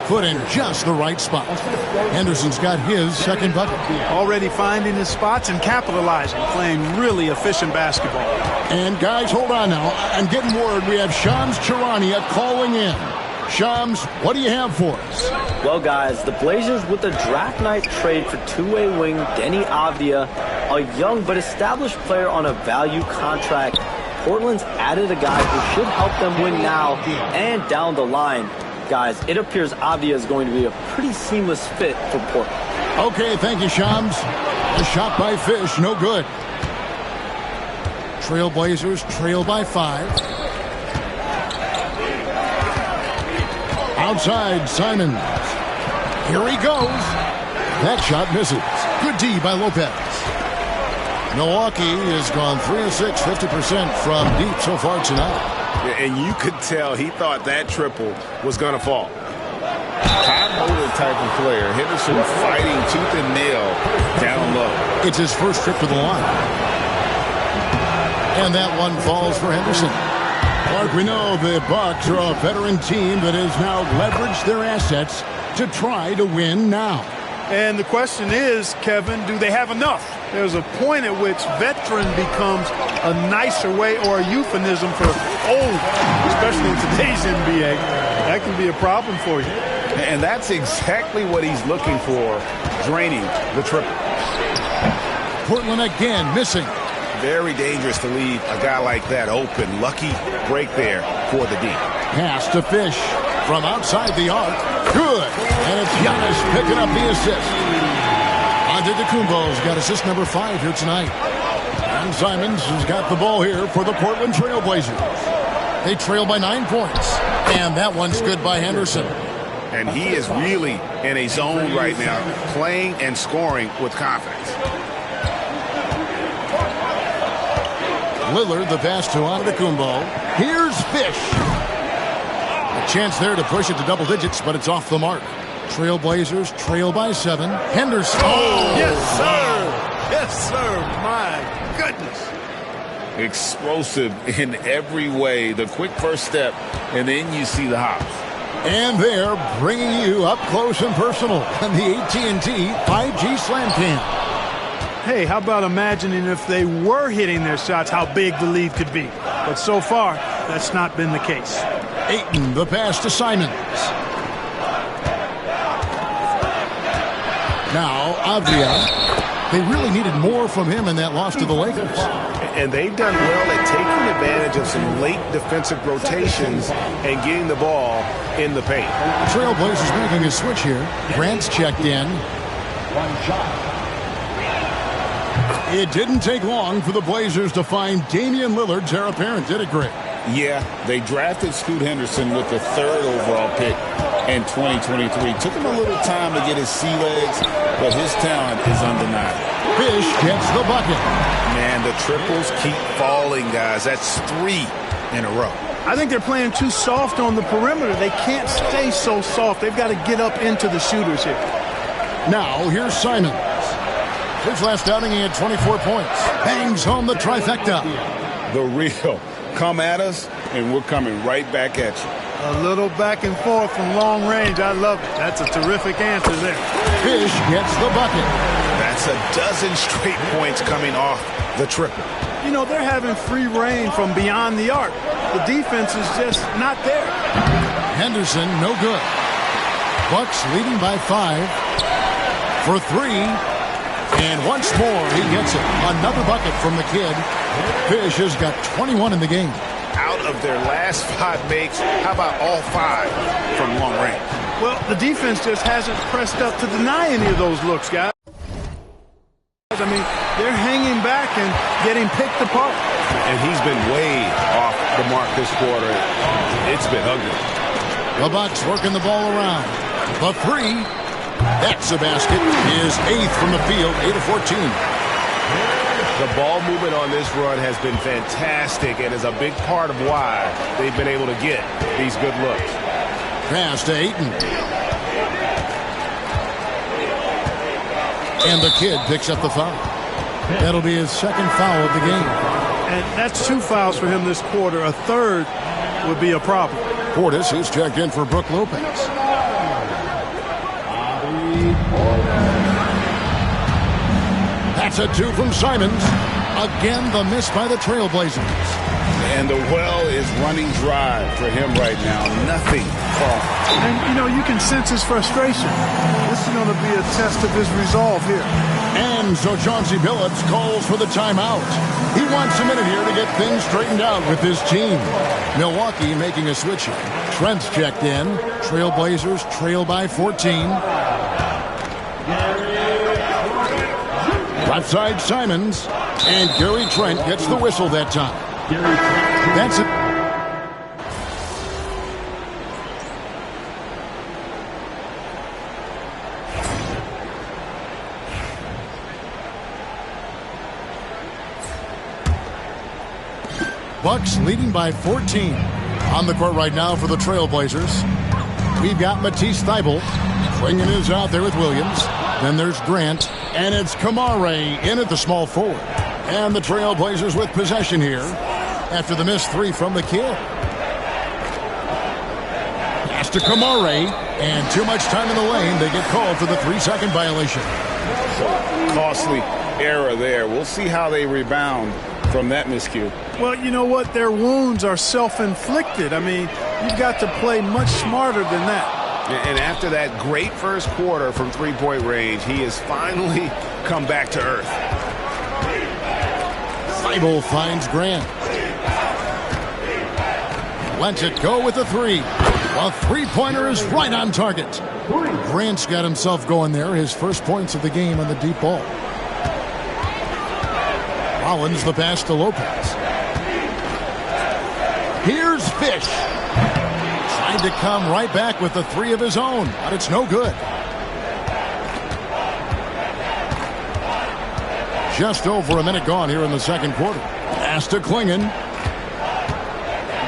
foot in just the right spot. Henderson's got his second bucket. Already finding his spots and capitalizing, playing really efficient basketball. And guys, hold on now. I'm getting word we have Shams Charania calling in. Shams, what do you have for us? Well, guys, the Blazers with the draft night trade for two-way wing Denny Avdia, a young but established player on a value contract. Portland's added a guy who should help them win now and down the line. Guys, it appears Avdia is going to be a pretty seamless fit for Portland. Okay, thank you, Shams. A shot by Fish, no good. Trailblazers trail by 5. Outside, Simons. Here he goes. That shot misses. Good D by Lopez. Milwaukee has gone 3 of 6, 50% from deep so far tonight. Yeah, and you could tell he thought that triple was going to fall. High motor type of player. Henderson fighting tooth and nail down low. It's his first trip to the line. And that one falls for Henderson. Clark, we know the Bucks are a veteran team that has now leveraged their assets to try to win now. And the question is, Kevin, do they have enough? There's a point at which veteran becomes a nicer way or a euphemism for old, especially in today's NBA. That can be a problem for you. And that's exactly what he's looking for, draining the triple. Portland again missing. Very dangerous to leave a guy like that open. Lucky break there for the D. Pass to Fish from outside the arc. Good. And it's Giannis picking up the assist. Antetokounmpo's got assist number 5 here tonight. And Simons has got the ball here for the Portland Trailblazers. They trail by 9 points. And that one's good by Henderson. And he is really in a zone right now, playing and scoring with confidence. Lillard, the pass to Antetokounmpo. Here's Fish. A chance there to push it to double digits, but it's off the mark. Trailblazers trail by 7. Henderson. Oh, yes, sir. Yes, sir. My goodness. Explosive in every way. The quick first step, and then you see the hops. And they're bringing you up close and personal on the AT&T 5G Slam Cam. Hey, how about imagining if they were hitting their shots, how big the lead could be. But so far, that's not been the case. Ayton, the pass to Simons. Now, Avdia. They really needed more from him in that loss to the Lakers. And they've done well at taking advantage of some late defensive rotations and getting the ball in the paint. Trailblazers making a switch here. Grant's checked in. One shot. It didn't take long for the Blazers to find Damian Lillard's heir apparent, did it, Greg? Yeah, they drafted Scoot Henderson with the 3rd overall pick in 2023. Took him a little time to get his sea legs, but his talent is undeniable. Fish gets the bucket. Man, the triples keep falling, guys. That's 3 in a row. I think they're playing too soft on the perimeter. They can't stay so soft. They've got to get up into the shooters here. Now, here's Simons. His last outing, he had 24 points. Bangs home the trifecta. The real. Come at us, and we're coming right back at you. A little back and forth from long range. I love it. That's a terrific answer there. Fish gets the bucket. That's a dozen straight points coming off the triple. You know, they're having free reign from beyond the arc. The defense is just not there. Henderson, no good. Bucks leading by 5 for 3. And once more, he gets it. Another bucket from the kid. Fish has got 21 in the game. Out of their last 5 makes, how about all 5 from long range? Well, the defense just hasn't pressed up to deny any of those looks, guys. I mean, they're hanging back and getting picked apart. And he's been way off the mark this quarter. It's been ugly. The Bucks working the ball around. The 3. That's a basket. His 8th from the field, 8 of 14. The ball movement on this run has been fantastic and is a big part of why they've been able to get these good looks. Pass to Ayton. And the kid picks up the foul. That'll be his 2nd foul of the game. And that's 2 fouls for him this quarter. A 3rd would be a problem. Portis, who's checked in for Brook Lopez. That's a 2 from Simons. Again, the miss by the Trailblazers. And the well is running dry for him right now. Nothing falling. And, you can sense his frustration. This is going to be a test of his resolve here. And so Chauncey Billups calls for the timeout. He wants a minute here to get things straightened out with his team. Milwaukee making a switch here. Trent's checked in. Trailblazers trail by 14. Left side Simons. And Gary Trent gets the whistle that time. That's it. Bucks leading by 14. On the court right now for the Trailblazers. We've got Matisse Thybulle. Klingon is out there with Williams. Then there's Grant. And it's Kamare in at the small forward. And the Trailblazers with possession here after the missed 3 from the kid. Pass to Kamare. And too much time in the lane. They get called for the 3-second violation. Costly error there. We'll see how they rebound from that miscue. Well, you know what? Their wounds are self-inflicted. I mean, you've got to play much smarter than that. And after that great first quarter from three-point range, he has finally come back to earth. Thybulle finds Grant. Lets it go with a 3. A three-pointer is right on target. Grant's got himself going there. His first points of the game on the deep ball. Rollins the pass to Lopez. Here's Fish. Tried to come right back with the 3 of his own, but it's no good. Just over a minute gone here in the second quarter. Pass to Klingon.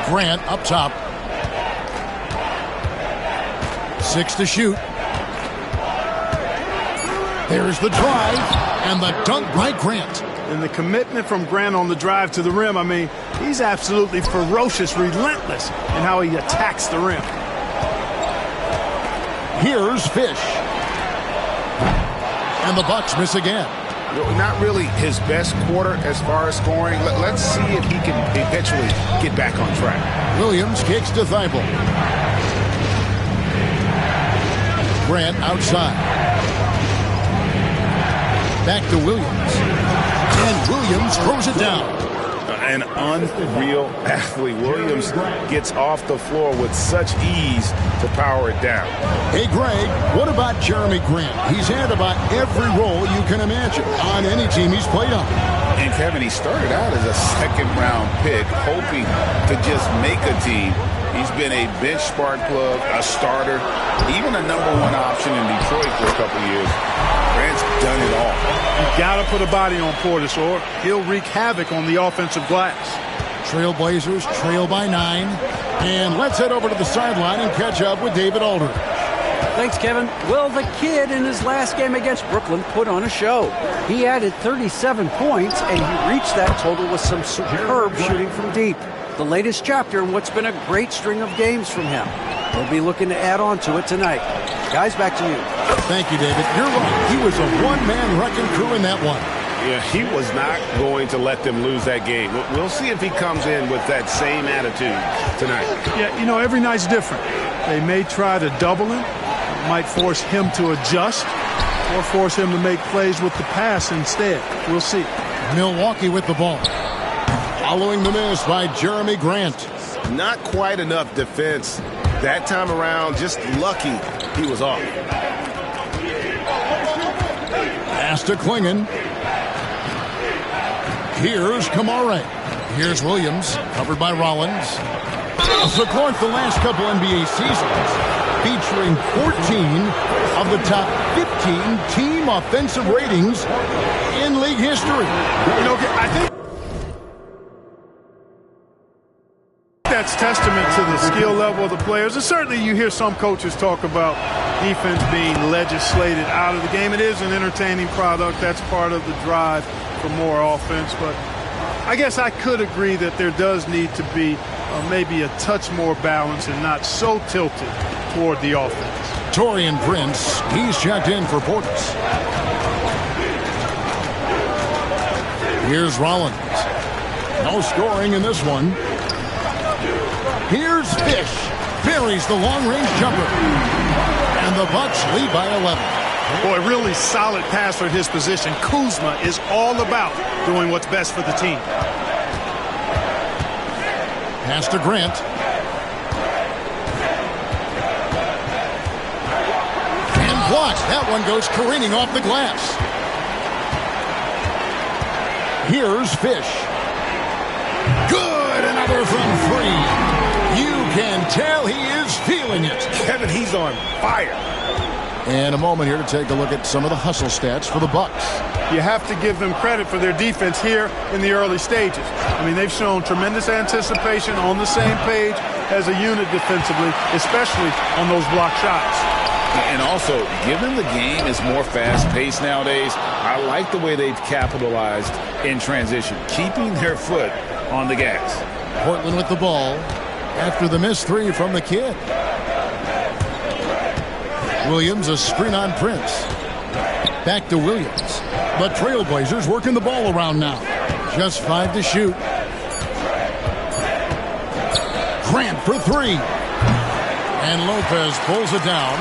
Grant up top. 6 to shoot. There's the drive and the dunk by Grant. And the commitment from Grant on the drive to the rim, I mean, he's absolutely ferocious, relentless in how he attacks the rim. Here's Fish. And the Bucks miss again. Not really his best quarter as far as scoring. Let's see if he can eventually get back on track. Williams kicks to Thybulle. Grant outside. Back to Williams. And Williams throws it down. An unreal athlete. Williams gets off the floor with such ease to power it down. Hey, Greg, what about Jeremy Grant? He's had about every role you can imagine on any team he's played on. And Kevin, he started out as a second-round pick, hoping to just make a team. He's been a bench spark plug, a starter, even a #1 option in Detroit for a couple years. Grant's done it all. You got to put a body on Portis or he'll wreak havoc on the offensive glass. Trailblazers trail by 9. And let's head over to the sideline and catch up with David Aldridge. Thanks, Kevin. Well, the kid in his last game against Brooklyn put on a show. He added 37 points, and he reached that total with some superb shooting from deep. The latest chapter in what's been a great string of games from him. He'll be looking to add on to it tonight. Guys, back to you. Thank you, David. You're right. He was a one-man wrecking crew in that one. Yeah, he was not going to let them lose that game. We'll see if he comes in with that same attitude tonight. Yeah, you know, every night's different. They may try to double him. It might force him to adjust or force him to make plays with the pass instead. We'll see. Milwaukee with the ball. Following the miss by Jeremy Grant. Not quite enough defense that time around. Just lucky he was off. Pass to Klingon. Here's Kamare. Here's Williams, covered by Rollins. So Clark, the last couple NBA seasons, featuring 14 of the top 15 team offensive ratings in league history. You know, I think that's testament to the skill level of the players. And certainly you hear some coaches talk about defense being legislated out of the game. It is an entertaining product. That's part of the drive for more offense. But I guess I could agree that there does need to be maybe a touch more balance and not so tilted toward the offense. Taurean Prince, he's checked in for Portis. Here's Rollins. No scoring in this one. Here's Fish. Buries the long-range jumper. And the Bucks lead by 11. Boy, really solid passer at his position. Kuzma is all about doing what's best for the team. Pass to Grant. And blocked. That one goes careening off the glass. Here's Fish. Good. Another from three. You can tell he is feeling it. Kevin, he's on fire. And a moment here to take a look at some of the hustle stats for the Bucks. You have to give them credit for their defense here in the early stages. I mean, they've shown tremendous anticipation, on the same page as a unit defensively, especially on those block shots. And also, given the game is more fast-paced nowadays, I like the way they've capitalized in transition, keeping their foot on the gas. Portland with the ball after the missed three from the kid. Williams, a screen on Prince. Back to Williams. But Trailblazers working the ball around now. Just 5 to shoot. Grant for three. And Lopez pulls it down.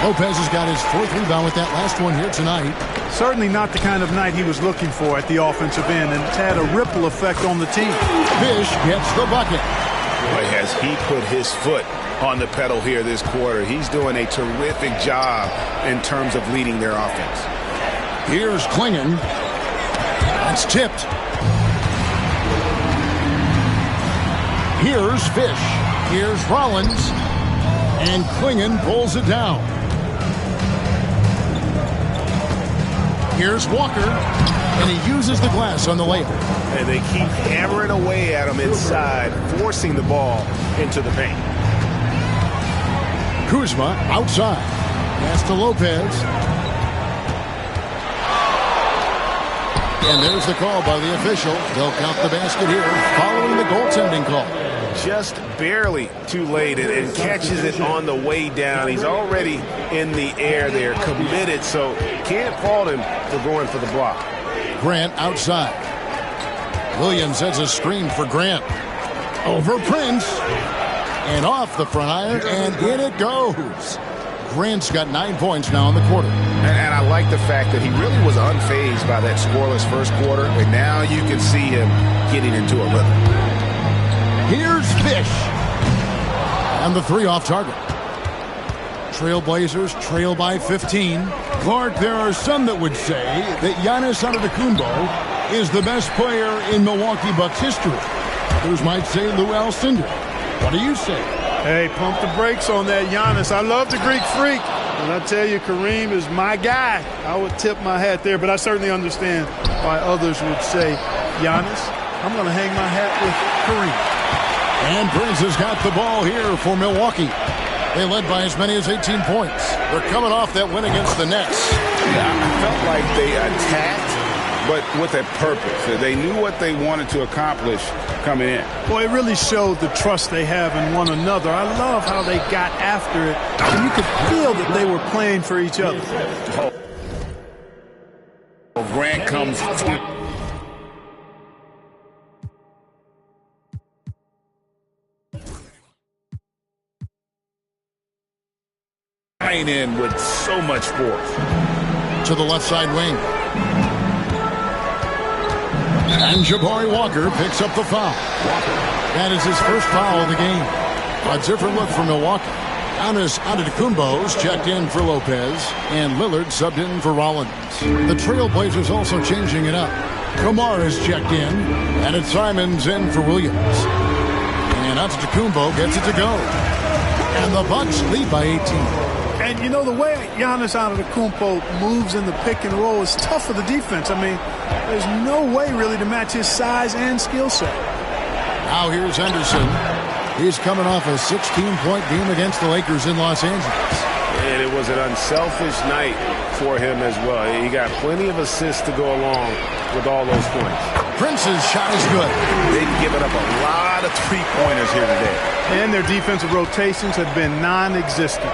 Lopez has got his 4th rebound with that last one here tonight. Certainly not the kind of night he was looking for at the offensive end, and it's had a ripple effect on the team. Fish gets the bucket. Boy, has he put his foot on the pedal here this quarter. He's doing a terrific job in terms of leading their offense. Here's Klingon. That's tipped. Here's Fish. Here's Rollins. And Klingon pulls it down. Here's Walker. And he uses the glass on the layup. And they keep hammering away at him inside, forcing the ball into the paint. Kuzma outside. Pass to Lopez. And there's the call by the official. They'll count the basket here following the goaltending call. Just barely too late and catches it on the way down. He's already in the air there, committed, so can't fault him for going for the block. Grant outside. Williams has a screen for Grant. Over Prince. And off the front iron, and in it goes. Grant's got 9 points now in the quarter. And I like the fact that he really was unfazed by that scoreless first quarter, and now you can see him getting into a rhythm. Here's Fish. And the three off target. Trailblazers trail by 15. Clark, there are some that would say that Giannis Antetokounmpo is the best player in Milwaukee Bucks history. Others might say Lou Alcindor. What do you say? Hey, pump the brakes on that Giannis. I love the Greek freak. And I tell you, Kareem is my guy. I would tip my hat there, but I certainly understand why others would say, Giannis, I'm going to hang my hat with Kareem. And Prince has got the ball here for Milwaukee. They led by as many as 18 points. They're coming off that win against the Nets. Yeah, I felt like they attacked, but with a purpose. They knew what they wanted to accomplish coming in. Boy, it really showed the trust they have in one another. I love how they got after it, and you could feel that they were playing for each other. Grant comes in with so much force. To the left side wing. And Jabari Walker picks up the foul. That is his first foul of the game. A different look for Milwaukee. Giannis Antetokounmpo's checked in for Lopez, and Lillard subbed in for Rollins. The Trailblazers also changing it up. Kamara's checked in, and it's Simons in for Williams. And Antetokounmpo gets it to go. And the Bucks lead by 18. And, you know, the way Giannis Antetokounmpo moves in the pick and roll is tough for the defense. I mean, there's no way really to match his size and skill set. Now here's Henderson. He's coming off a 16-point game against the Lakers in Los Angeles. And it was an unselfish night for him as well. He got plenty of assists to go along with all those points. Prince's shot is good. They've given up a lot of three-pointers here today. And their defensive rotations have been non-existent.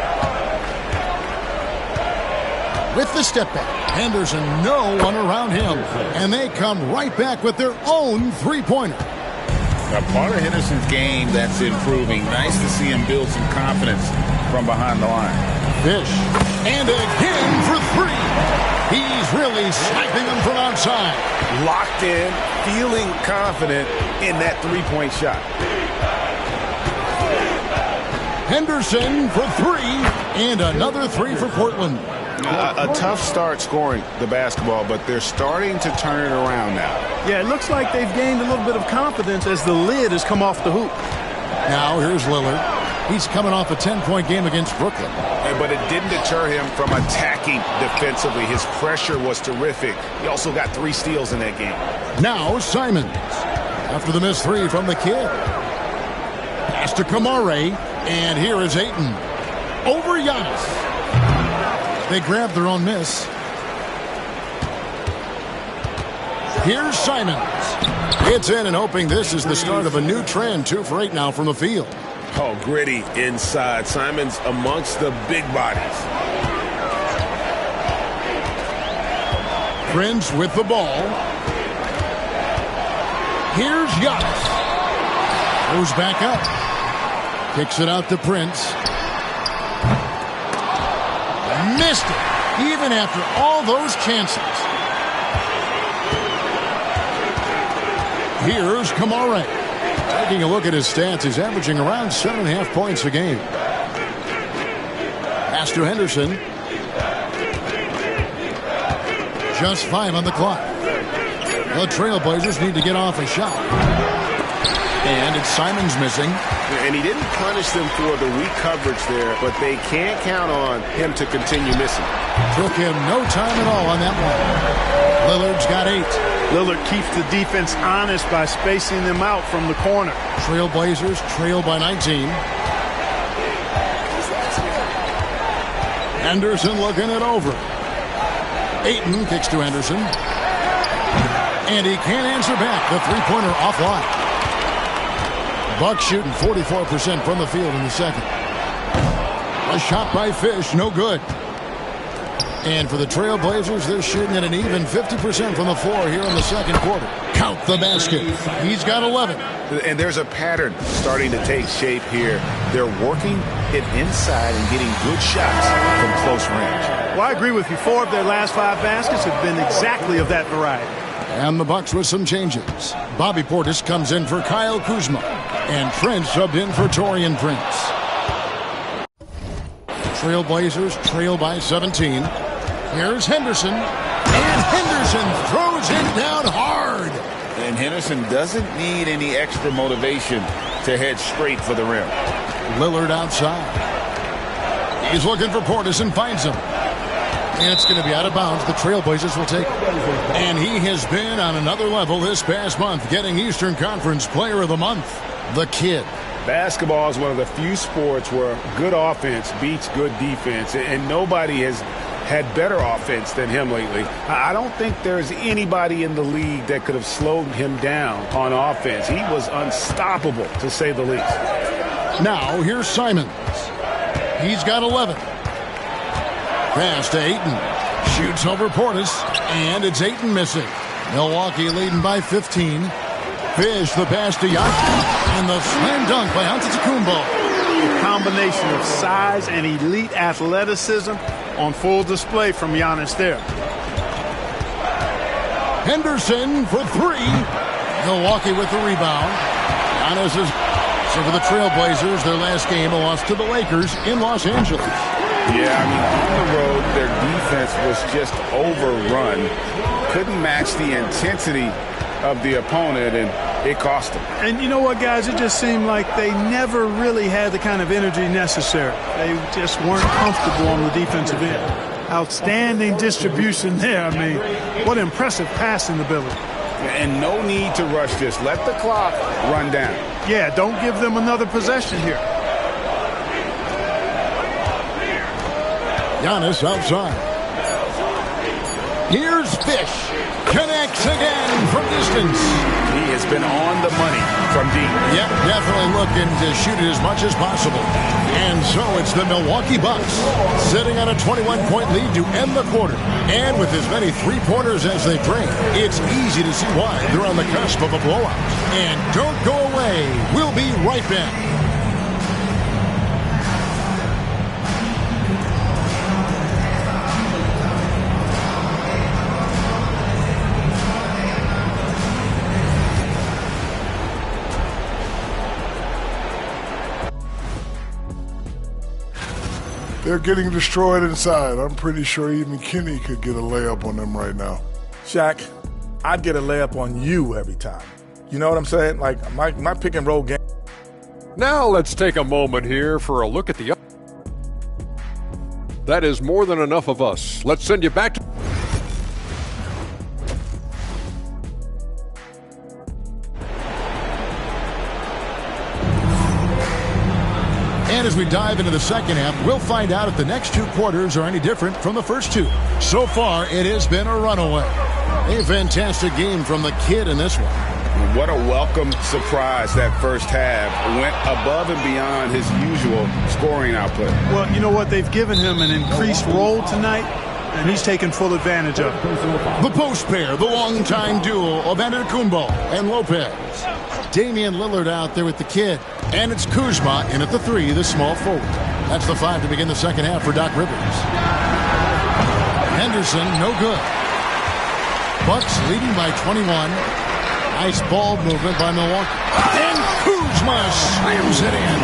with the step back. Henderson, no one around him. And they come right back with their own three-pointer. Now, part of Henderson's game that's improving. Nice to see him build some confidence from behind the line. Fish. And again for three. He's really sniping them from outside. Locked in, feeling confident in that three-point shot. Henderson for three. And another three for Portland. A tough start scoring the basketball, but they're starting to turn it around now. Yeah, it looks like they've gained a little bit of confidence as the lid has come off the hoop. Now here's Lillard. He's coming off a 10-point game against Brooklyn. But it didn't deter him from attacking defensively. His pressure was terrific. He also got 3 steals in that game. Now Simons. After the missed three from the kid. Pass to Kamare. And here is Ayton. Over Giannis. They grab their own miss. Here's Simons. It's in and hoping this is the start of a new trend. 2 for 8 now from the field. Oh, gritty inside. Simons amongst the big bodies. Prince with the ball. Here's Giannis. Goes back up. Kicks it out to Prince. Missed it, even after all those chances. Here's Kamare. Taking a look at his stats, he's averaging around 7.5 points a game. Pass to Henderson. Just 5 on the clock. The Trailblazers need to get off a shot. And it's Simons missing. And he didn't punish them for the weak coverage there, but they can't count on him to continue missing. Took him no time at all on that one. Lillard's got 8. Lillard keeps the defense honest by spacing them out from the corner. Trailblazers trail by 19. Henderson looking it over. Ayton kicks to Henderson. And he can't answer back. The three-pointer offline. Bucks shooting 44% from the field in the second. A shot by Fish, no good. And for the Trailblazers, they're shooting at an even 50% from the floor here in the second quarter. Count the basket. He's got 11. And there's a pattern starting to take shape here. They're working it inside and getting good shots from close range. Well, I agree with you. 4 of their last 5 baskets have been exactly of that variety. And the Bucks with some changes. Bobby Portis comes in for Kyle Kuzma. And Trent subbed in for Taurean Prince. Trailblazers trail by 17. Here's Henderson. And Henderson throws it down hard. And Henderson doesn't need any extra motivation to head straight for the rim. Lillard outside. He's looking for Portis and finds him. And it's going to be out of bounds. The Trailblazers will take it. And he has been on another level this past month, getting Eastern Conference Player of the Month. The kid. Basketball is one of the few sports where good offense beats good defense, and nobody has had better offense than him lately. I don't think there's anybody in the league that could have slowed him down on offense. He was unstoppable, to say the least. Now, here's Simons. He's got 11. Pass to Ayton. Shoots over Portis, and it's Ayton missing. Milwaukee leading by 15. Fish the pass to Giannis. And the slam dunk by Antetokounmpo. A combination of size and elite athleticism on full display from Giannis there. Henderson for 3. Milwaukee with the rebound. Giannis is... So for the Trailblazers, their last game, a loss to the Lakers in Los Angeles. Yeah, I mean, on the road, their defense was just overrun. Couldn't match the intensity of the opponent, and it cost them. And you know what, guys? It just seemed like they never really had the kind of energy necessary. They just weren't comfortable on the defensive end. Outstanding distribution there. I mean, what impressive passing ability. And no need to rush this. Let the clock run down. Yeah, don't give them another possession here. Giannis outside. Here's Fish. Connects again from distance. He has been on the money from deep. Yep, definitely looking to shoot it as much as possible. And so it's the Milwaukee Bucks sitting on a 21-point lead to end the quarter. And with as many three-pointers as they drain, it's easy to see why they're on the cusp of a blowout. And don't go away. We'll be right back. They're getting destroyed inside. I'm pretty sure even Kenny could get a layup on them right now. Shaq, I'd get a layup on you every time. You know what I'm saying? Like, my pick and roll game. Now let's take a moment here for a look at the... That is more than enough of us. Let's send you back to... And as we dive into the second half, we'll find out if the next two quarters are any different from the first two. So far, it has been a runaway. A fantastic game from the kid in this one. What a welcome surprise that first half. Went above and beyond his usual scoring output. Well, you know what? They've given him an increased role tonight, and he's taken full advantage of it. The post pair, the longtime duo of Antetokounmpo and Lopez. Damian Lillard out there with the kid. And it's Kuzma in at the three, the small forward. That's the five to begin the second half for Doc Rivers. Henderson, no good. Bucks leading by 21. Nice ball movement by Milwaukee. And Kuzma slams it in.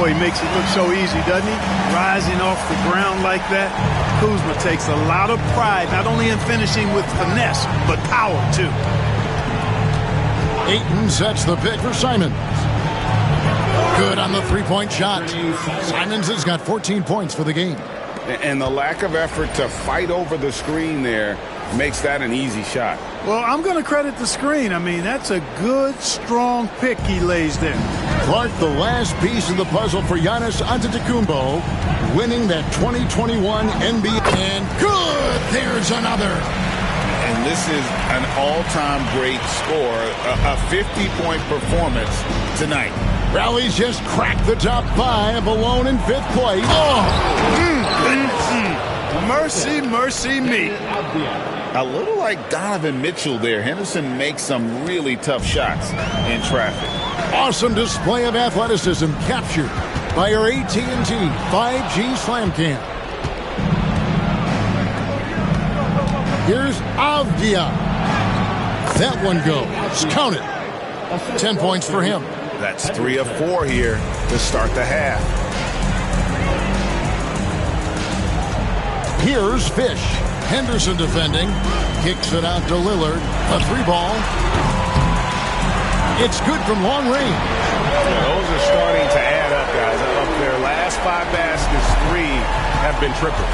Boy, he makes it look so easy, doesn't he? Rising off the ground like that. Kuzma takes a lot of pride, not only in finishing with finesse, but power, too. Ayton sets the pick for Simons. Good on the three-point shot. Simons has got 14 points for the game. And the lack of effort to fight over the screen there makes that an easy shot. Well, I'm going to credit the screen. I mean, that's a good, strong pick he lays there. Clark, the last piece of the puzzle for Giannis Antetokounmpo, winning that 2021 NBA. And good! There's another. And this is an all-time great score, a 50-point performance tonight. Rallies just cracked the top five, alone in fifth place. Mercy, mercy me. A little like Donovan Mitchell there. Henderson makes some really tough shots in traffic. Awesome display of athleticism captured by our AT&T 5G Slam Cam. Here's Avdia. That one goes. Count it. 10 points for him. That's 3 of 4 here to start the half. Here's Fish. Henderson defending. Kicks it out to Lillard. A three ball. It's good from long range. Yeah, those are starting to add up, guys. Of their last 5 baskets, 3 have been triples.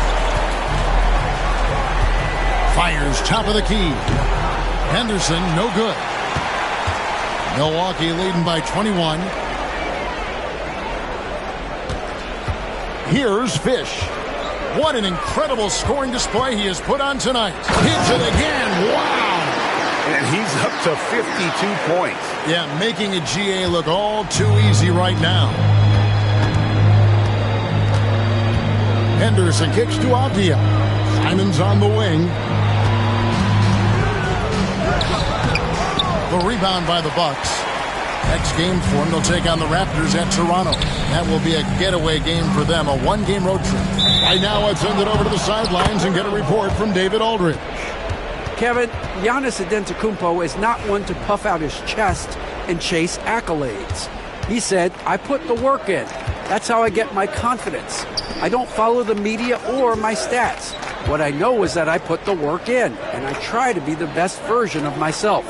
Fires top of the key. Henderson, no good. Milwaukee leading by 21. Here's Fish. What an incredible scoring display he has put on tonight. Hits it again. Wow. And he's up to 52 points. Yeah, making a GA look all too easy right now. Henderson kicks to Avdia. Simons on the wing. The rebound by the Bucks. Next game for them, they'll take on the Raptors at Toronto. That will be a getaway game for them, a one-game road trip. Right now, let's send it over to the sidelines and get a report from David Aldridge. Kevin, Giannis Antetokounmpo is not one to puff out his chest and chase accolades. He said, I put the work in. That's how I get my confidence. I don't follow the media or my stats. What I know is that I put the work in, and I try to be the best version of myself.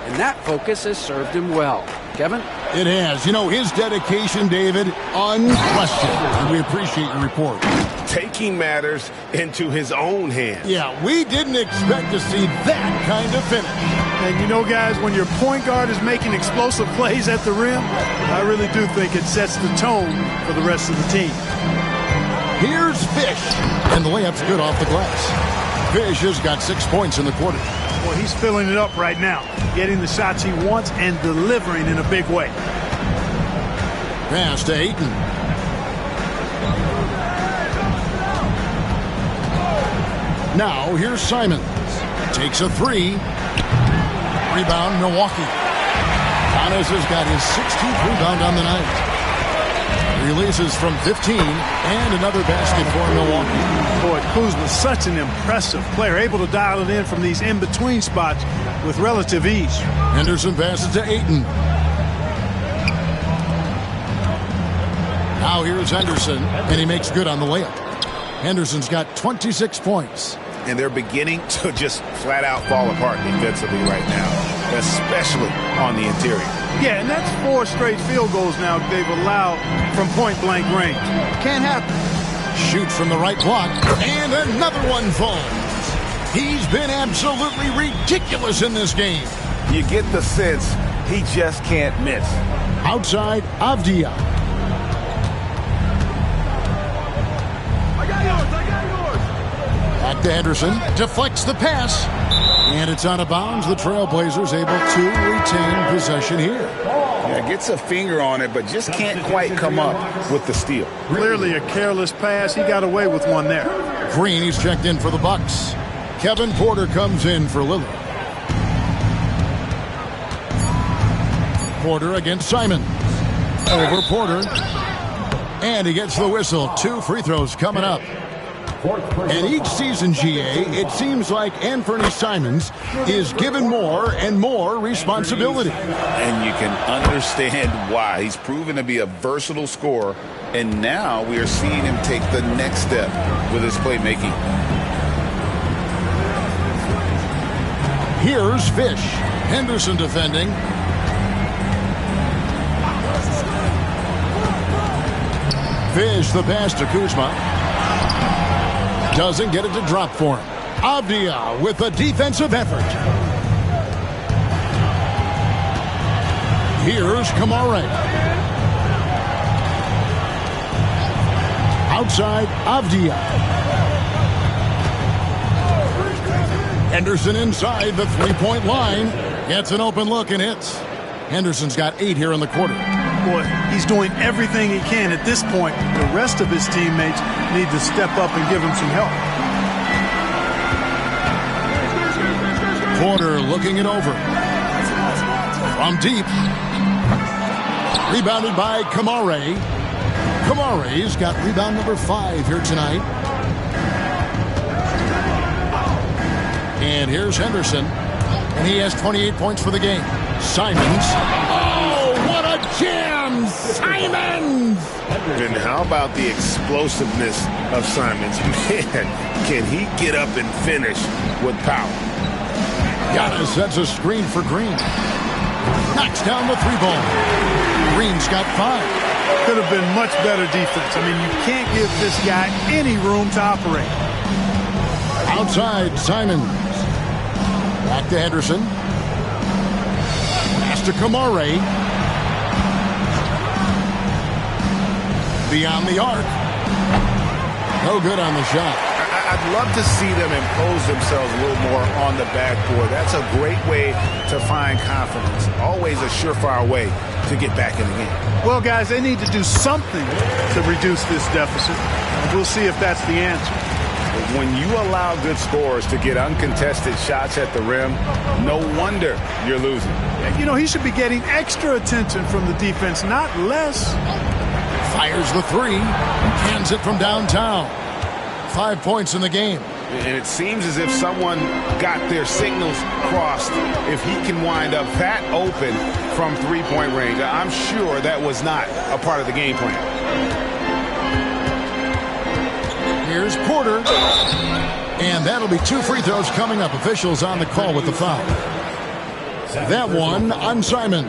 And that focus has served him well. Kevin? It has. You know, his dedication, David, unquestioned. And we appreciate your report. Taking matters into his own hands. Yeah, we didn't expect to see that kind of finish. And you know, guys, when your point guard is making explosive plays at the rim, I really do think it sets the tone for the rest of the team. Here's Fish. And the layup's good off the glass. Fish has got 6 points in the quarter. Well, he's filling it up right now, getting the shots he wants and delivering in a big way. Pass to Ayton. Now here's Simons. Takes a three. Rebound, Milwaukee. Giannis has got his 16th rebound on the night. Releases from 15, and another basket for Milwaukee. Boy, Kuzma, such an impressive player, able to dial it in from these in-between spots with relative ease. Henderson passes to Ayton. Now here's Henderson, and he makes good on the layup. Henderson's got 26 points. And they're beginning to just flat out fall apart defensively right now, especially on the interior. Yeah, and that's 4 straight field goals now they've allowed from point-blank range. Can't happen. Shoots from the right block, and another one falls. He's been absolutely ridiculous in this game. You get the sense he just can't miss. Outside, Avdia. Back to Henderson. Deflects the pass. And it's out of bounds. The Trailblazers able to retain possession here. Yeah, gets a finger on it, but just can't quite come up with the steal. Clearly a careless pass. He got away with one there. Green, he's checked in for the Bucks. Kevin Porter comes in for Lillard. Porter against Simon. Over Porter. And he gets the whistle. 2 free throws coming up. And each season, GA, it seems like Anthony Simons is given more and more responsibility. And you can understand why. He's proven to be a versatile scorer, and now we are seeing him take the next step with his playmaking. Here's Fish. Henderson defending. Fish, the pass to Kuzma. Doesn't get it to drop for him. Avdia with a defensive effort. Here's Kamara. Outside, Avdia. Henderson inside the three-point line. Gets an open look and hits. Henderson's got 8 here in the quarter. Boy, he's doing everything he can at this point. The rest of his teammates need to step up and give him some help. Porter looking it over. From deep. Rebounded by Kamara. Kamara's got rebound number 5 here tonight. And here's Henderson. And he has 28 points for the game. Simons. Oh, what a jam! Simons! And how about the explosiveness of Simons? Can he get up and finish with power? Giannis sets a screen for Green. Knocks down the 3-ball. Green's got 5. Could have been much better defense. I mean, you can't give this guy any room to operate. Outside, Simons. Back to Henderson. Pass to Kamara. Beyond the arc. No good on the shot. I'd love to see them impose themselves a little more on the backboard. That's a great way to find confidence. Always a surefire way to get back in the game. Well, guys, they need to do something to reduce this deficit. We'll see if that's the answer. When you allow good scorers to get uncontested shots at the rim, no wonder you're losing. You know, he should be getting extra attention from the defense, not less. Fires the 3. Cans it from downtown. 5 points in the game. And it seems as if someone got their signals crossed. If he can wind up that open from three-point range, I'm sure that was not a part of the game plan. Here's Porter. And that'll be 2 free throws coming up. Officials on the call with the foul. That one on Simon.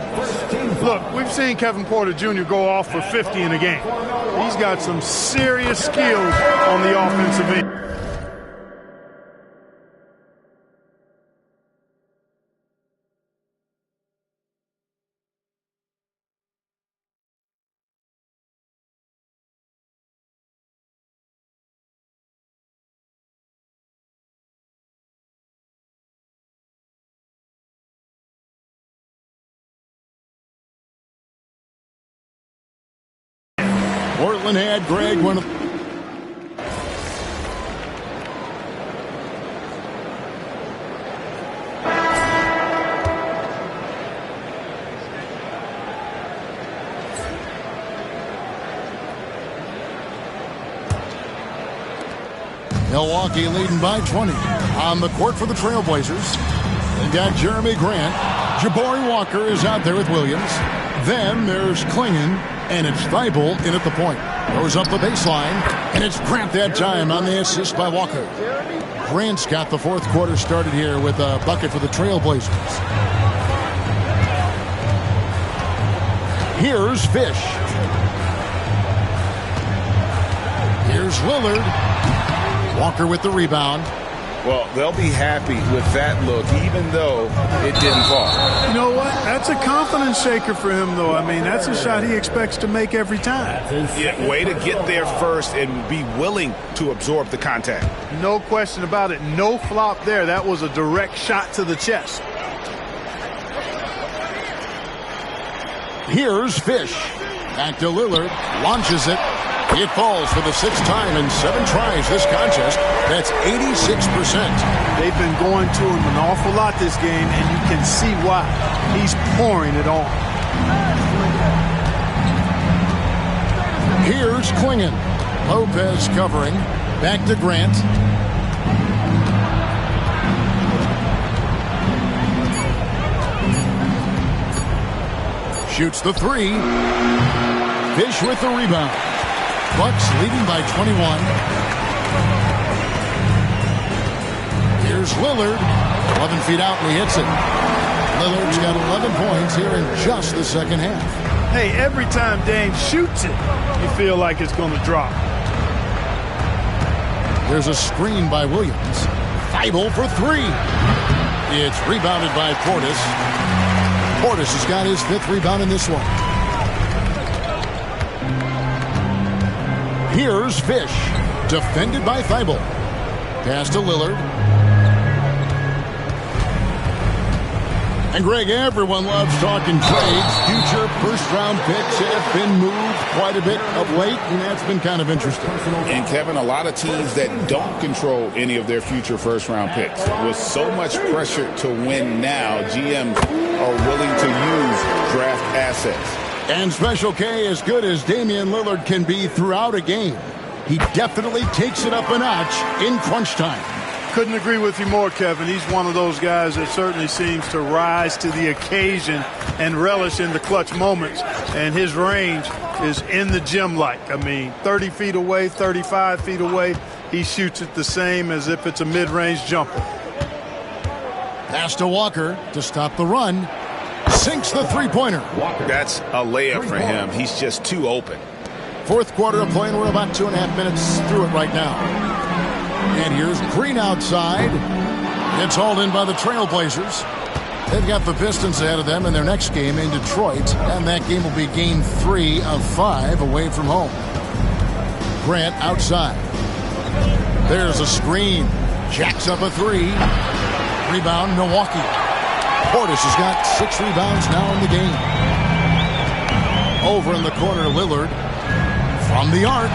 Look, we've seen Kevin Porter Jr. go off for 50 in a game. He's got some serious skills on the offensive end. Portland had Greg one of Milwaukee leading by 20. On the court for the Trailblazers, they've got Jeremy Grant. Jabari Walker is out there with Williams. Then there's Klingon, and it's Thibault in at the point. Goes up the baseline, and it's Grant that time on the assist by Walker. Grant's got the fourth quarter started here with a bucket for the Trailblazers. Here's Fish. Here's Lillard. Walker with the rebound. Well, they'll be happy with that look, even though it didn't fall. You know what? That's a confidence shaker for him, though. I mean, that's a shot he expects to make every time. Yeah, way to get there first and be willing to absorb the contact. No question about it. No flop there. That was a direct shot to the chest. Here's Fish. Back to Lillard. Launches it. It falls for the sixth time in 7 tries this contest. That's 86%. They've been going to him an awful lot this game, and you can see why. He's pouring it on. Here's Klingon. Lopez covering. Back to Grant. Shoots the three. Fish with the rebound. Bucks leading by 21. Here's Lillard. 11 feet out and he hits it. Lillard's got 11 points here in just the second half. Hey, every time Dame shoots it, you feel like it's going to drop. There's a screen by Williams. Thibault for three. It's rebounded by Portis. Portis has got his 5th rebound in this one. Here's Fish. Defended by Thibault. Pass to Lillard. And Greg, everyone loves talking trades. Future first-round picks have been moved quite a bit of late, and that's been kind of interesting. And, Kevin, a lot of teams that don't control any of their future first-round picks. With so much pressure to win now, GMs are willing to use draft assets. And Special K, as good as Damian Lillard can be throughout a game, he definitely takes it up a notch in crunch time. Couldn't agree with you more, Kevin. He's one of those guys that certainly seems to rise to the occasion and relish in the clutch moments. And his range is in the gym-like. I mean, 30 feet away, 35 feet away, he shoots it the same as if it's a mid-range jumper. Pass to Walker to stop the run. Sinks the three-pointer. That's a layup for him. He's just too open. Fourth quarter of play, and we're about 2.5 minutes through it right now. And here's Green outside. It's hauled in by the Trailblazers. They've got the Pistons ahead of them in their next game in Detroit, and that game will be game 3 of 5 away from home. Grant outside. There's a screen. Jacks up a 3. Rebound, Milwaukee. Portis has got 6 rebounds now in the game. Over in the corner, Lillard. From the arc.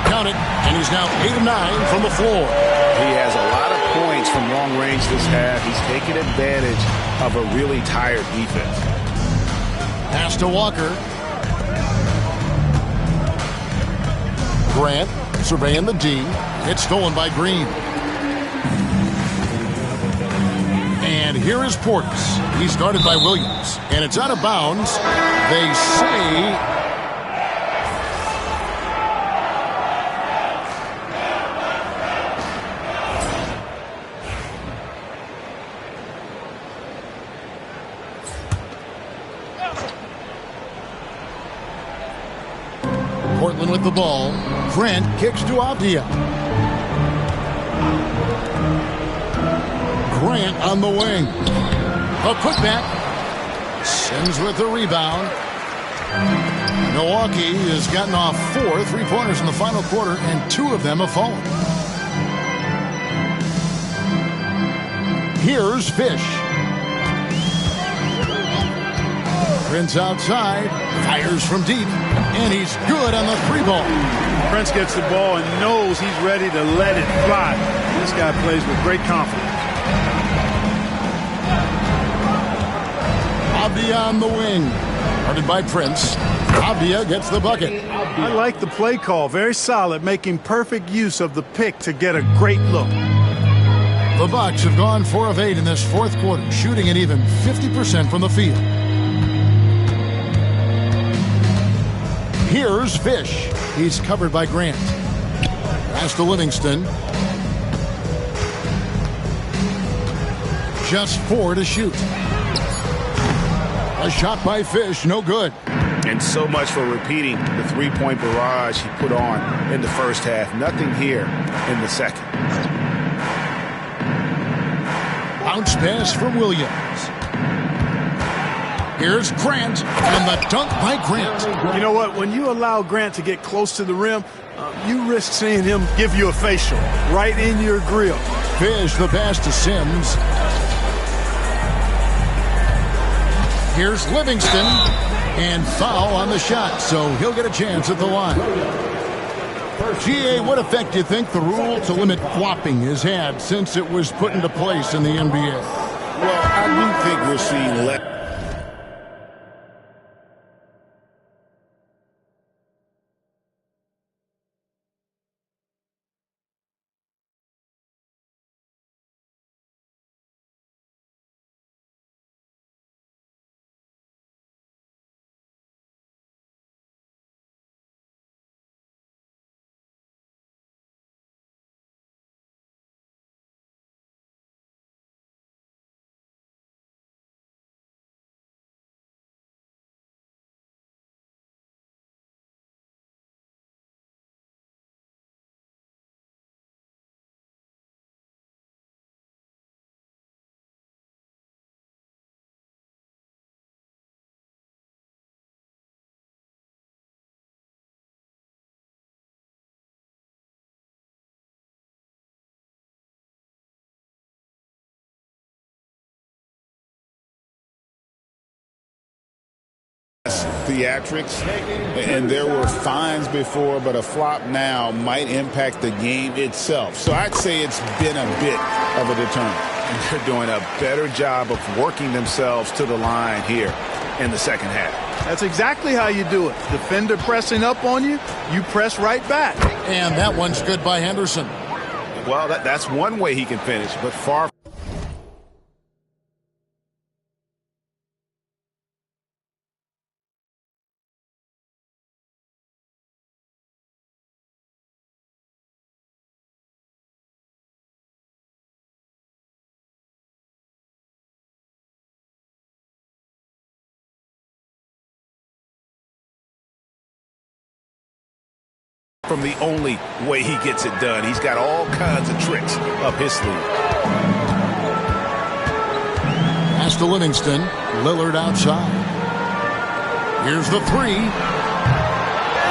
Count it. And he's now 8 of 9 from the floor. He has a lot of points from long range this half. He's taken advantage of a really tired defense. Pass to Walker. Grant surveying the D. It's stolen by Green. And here is Portis. He's guarded by Williams. And it's out of bounds. They say... Portland with the ball. Grant kicks to Avdia. Grant on the wing. A putback. Sims with the rebound. Milwaukee has gotten off 4 3-pointers in the final quarter, and 2 of them have fallen. Here's Fish. Prince outside, fires from deep, and he's good on the 3-ball. Prince gets the ball and knows he's ready to let it fly. This guy plays with great confidence. Avdia on the wing. Guarded by Prince. Avdia gets the bucket. I like the play call. Very solid, making perfect use of the pick to get a great look. The Bucks have gone 4 of 8 in this fourth quarter, shooting at even 50% from the field. Here's Fish. He's covered by Grant. Pass to Livingston. Just 4 to shoot. A shot by Fish, no good. And so much for repeating the three-point barrage he put on in the first half. Nothing here in the second. Bounce pass from Williams. Here's Grant, and the dunk by Grant. You know what? When you allow Grant to get close to the rim, you risk seeing him give you a facial right in your grill. Fish, the pass to Sims. Here's Livingston, and foul on the shot, so he'll get a chance at the line. GA, what effect do you think the rule to limit flopping has had since it was put into place in the NBA? Well, I do think we're seeing less. Theatrics, and there were fines before, but a flop now might impact the game itself. So I'd say it's been a bit of a deterrent. And they're doing a better job of working themselves to the line here in the second half. That's exactly how you do it. Defender pressing up on you, you press right back. And that one's good by Henderson. Well, that's one way he can finish, but far. From the only way he gets it done. He's got all kinds of tricks up his sleeve. Pass to Livingston. Lillard outside. Here's the 3.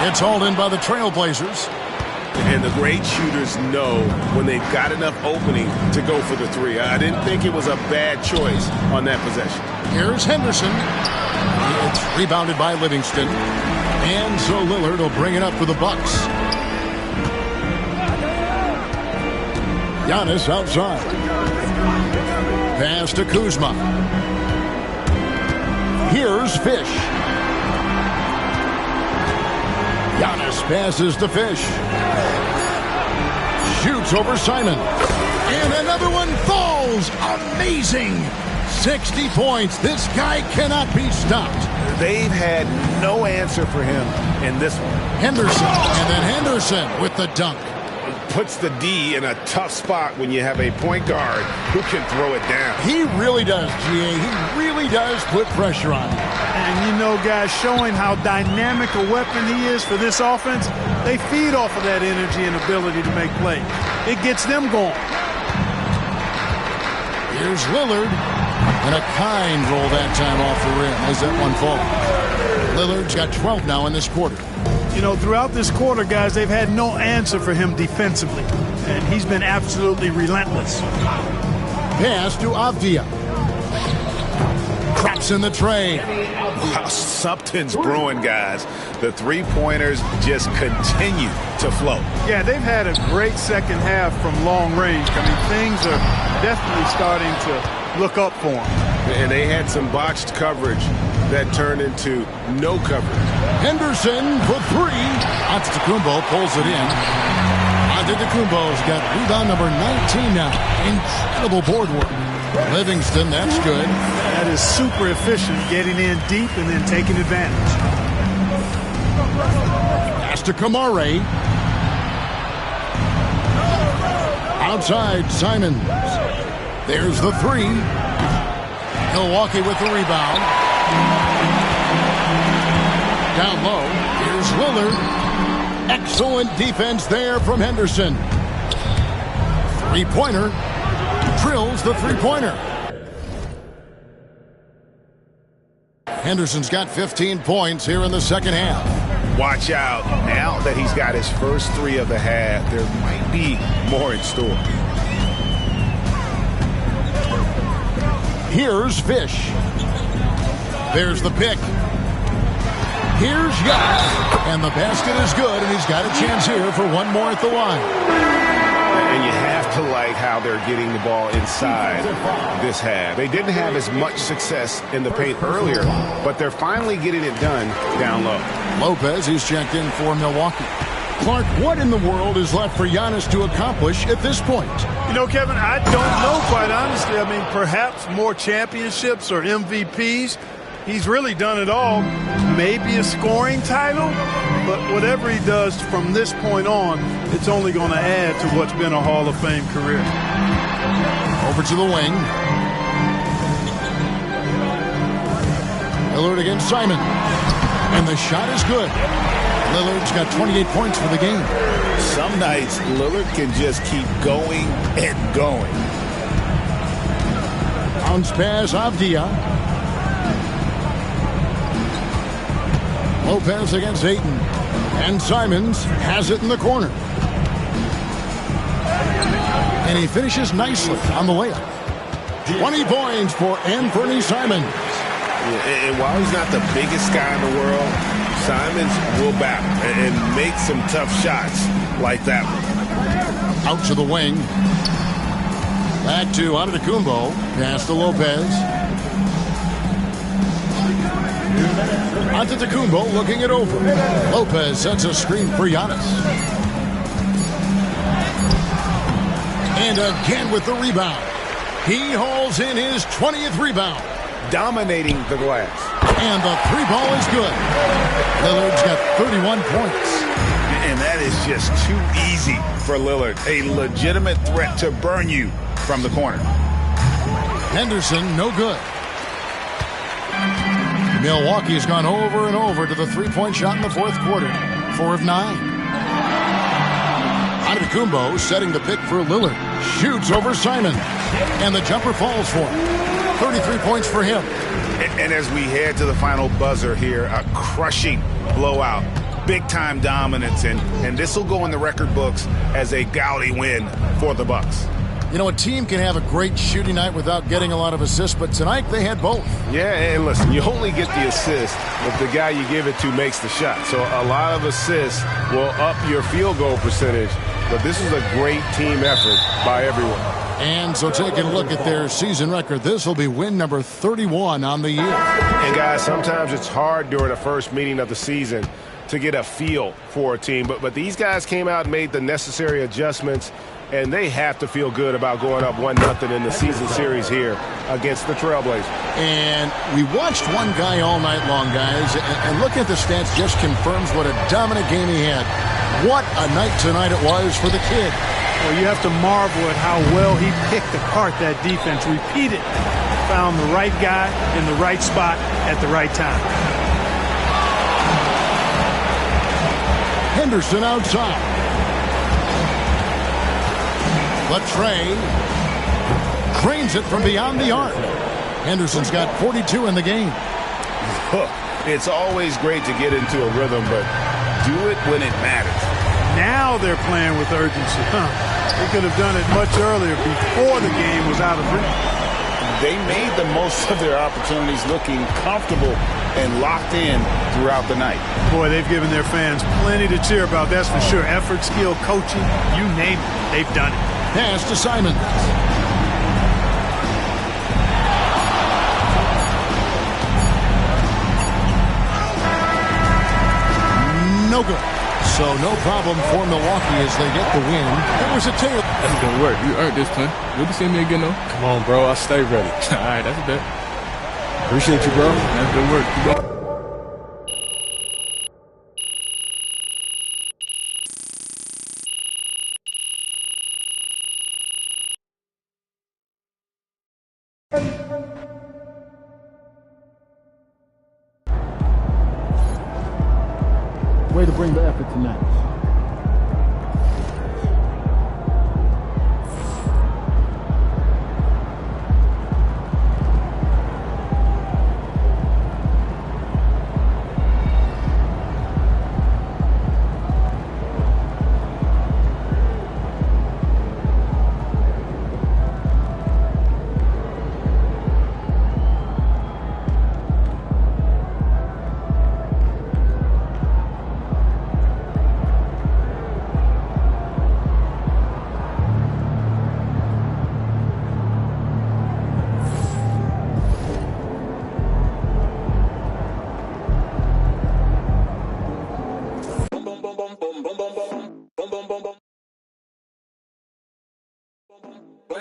It's hauled in by the Trailblazers. And the great shooters know when they've got enough opening to go for the 3. I didn't think it was a bad choice on that possession. Here's Henderson. It's rebounded by Livingston. And so Lillard will bring it up for the Bucks. Giannis outside. Pass to Kuzma. Here's Fish. Giannis passes to Fish. Shoots over Simon. And another one falls. Amazing. 60 points. This guy cannot be stopped. They've had no answer for him in this one. Henderson. And then Henderson with the dunk. Puts the D in a tough spot when you have a point guard who can throw it down. He really does, GA. He really does put pressure on him. And you know, guys, showing how dynamic a weapon he is for this offense, they feed off of that energy and ability to make plays. It gets them going. Here's Lillard. And a kind roll that time off the rim as that one falls. Lillard's got 12 now in this quarter. You know, throughout this quarter, guys, they've had no answer for him defensively. And he's been absolutely relentless. Pass to Avdia. Drops in the tray. Wow, something's brewing, guys. The three-pointers just continue to flow. Yeah, they've had a great second half from long range. I mean, things are definitely starting to look up for them. And they had some botched coverage that turned into no coverage. Henderson for three. Antetokounmpo pulls it in. Antetokounmpo's got rebound number 19 now. Incredible board work. Livingston, that's good. That is super efficient, getting in deep and then taking advantage. Pass to Kamare. Outside, Simons. There's the three. Milwaukee with the rebound. Down low, here's Lillard. Excellent defense there from Henderson. Three-pointer. Drills the three-pointer. Henderson's got 15 points here in the second half. Watch out. Now that he's got his first three of the half, there might be more in store. Here's Fish. There's the pick. Here's Giannis. And the basket is good, and he's got a chance here for one more at the line. And you have to like how they're getting the ball inside this half. They didn't have as much success in the paint earlier, but they're finally getting it done down low. Lopez, he's checked in for Milwaukee. Clark, what in the world is left for Giannis to accomplish at this point? You know, Kevin, I don't know, quite honestly. I mean, perhaps more championships or MVPs. He's really done it all. Maybe a scoring title, but whatever he does from this point on, it's only going to add to what's been a Hall of Fame career. Over to the wing. Lillard against Simon. And the shot is good. Lillard's got 28 points for the game. Some nights, Lillard can just keep going and going. Bounce pass, Avdia. Lopez against Ayton. And Simons has it in the corner. And he finishes nicely on the layup. 20 points for Anthony Simons. And while he's not the biggest guy in the world, Simons will battle and make some tough shots like that one. Out to the wing. Back to Antetokounmpo. Pass to Lopez. Antetokounmpo looking it over. Lopez sets a screen for Giannis. And again with the rebound. He hauls in his 20th rebound. Dominating the glass. And the three ball is good. Lillard's got 31 points. And that is just too easy for Lillard. A legitimate threat to burn you from the corner. Henderson, no good. Milwaukee has gone over and over to the three-point shot in the fourth quarter. 4 of 9. Antetokounmpo setting the pick for Lillard. Shoots over Simon. And the jumper falls for him. 33 points for him. And as we head to the final buzzer here, a crushing blowout. Big-time dominance. And this will go in the record books as a gaudy win for the Bucks. You know, a team can have a great shooting night without getting a lot of assists, but tonight they had both. Yeah, and listen, you only get the assist if the guy you give it to makes the shot. So a lot of assists will up your field goal percentage, but this is a great team effort by everyone. And so taking a look at their season record, this will be win number 31 on the year. And guys, sometimes it's hard during the first meeting of the season to get a feel for a team, but these guys came out and made the necessary adjustments, and they have to feel good about going up 1-0 in the season series here against the Trailblazers. And we watched one guy all night long, guys, and looking at the stats just confirms what a dominant game he had. What a night tonight it was for the kid. Well, you have to marvel at how well he picked apart that defense. Repeated. Found the right guy in the right spot at the right time. Henderson outside. Latrey cranes it from beyond the arc. Henderson's got 42 in the game. It's always great to get into a rhythm, but do it when it matters. Now they're playing with urgency. They could have done it much earlier before the game was out of reach. they made the most of their opportunities, looking comfortable and locked in throughout the night. Boy, they've given their fans plenty to cheer about, that's for sure. Effort, skill, coaching, you name it, they've done it. Pass to Simons. No good. So no problem for Milwaukee as they get the win. It was a tail. That's good work. You earned this, Clint. You'll be seeing me again, though. Come on, bro. I'll stay ready. All right, that's a bet. Appreciate you, bro. That's good work. Keep going. Way to bring the effort tonight.